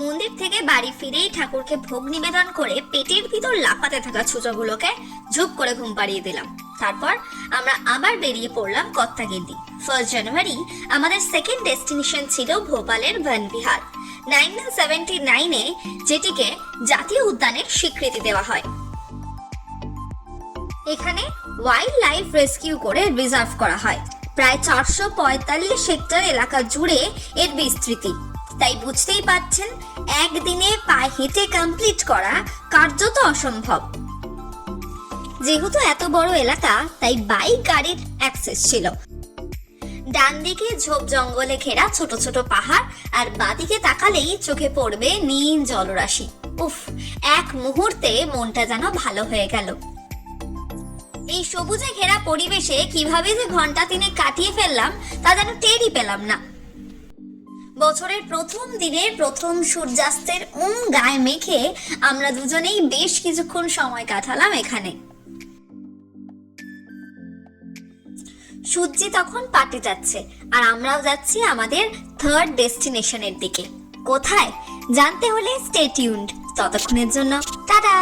মন্দির থেকে বাড়ি ফিরেই ঠাকুরকে ভোগ নিবেদন করে পেটের ভিতর লাফাতে থাকা ছুঁচোগুলোকে ঝুপ করে ঘুম পাড়িয়ে দিলাম। তারপর আমরা আবার বেরিয়ে পড়লাম কত্তাগিন্ডি। 1 জানুয়ারি আমাদের সেকেন্ড ডেস্টিনেশন ছিল ভোপালের বনবিহার, 1979-এ যেটিকে জাতীয় উদ্যানের স্বীকৃতি দেওয়া হয়। এখানে ওয়াইল্ড লাইফ রেস্কিউ করে রিজার্ভ করা হয়। প্রায় 445 হেক্টর এলাকা জুড়ে এর বিস্তৃতি। তাই বুঝতেই পাচ্ছেন একদিনে পায়ে হেঁটে কমপ্লিট করা কার্যত অসম্ভব। যেহেতু এত বড় এলাকা তাই বাইক গাড়ির অ্যাক্সেস ছিল। ডান দিকে ঝোপ জঙ্গলে ঘেরা ছোট ছোট পাহাড়, আর বাঁদিকে তাকালেই চোখে পড়বে নীল জলরাশি। উফ, এক মুহূর্তে মনটা যেন ভালো হয়ে গেল। এই সবুজে ঘেরা পরিবেশে কিভাবে যে ঘন্টা 3 কাটিয়ে ফেললাম তা যেন টেরই পেলাম না। বছরের প্রথম দিনের প্রথম সূর্যাস্তের গায়ে মেখে আমরা দুজনেই বেশ কিছুক্ষণ সময় কাটালাম এখানে। সূর্য তখন পাটে যাচ্ছে আর আমরাও যাচ্ছি আমাদের থার্ড ডেস্টিনেশনের দিকে। কোথায় জানতে হলে স্টে টিউনড। ততক্ষণের জন্য টাটা।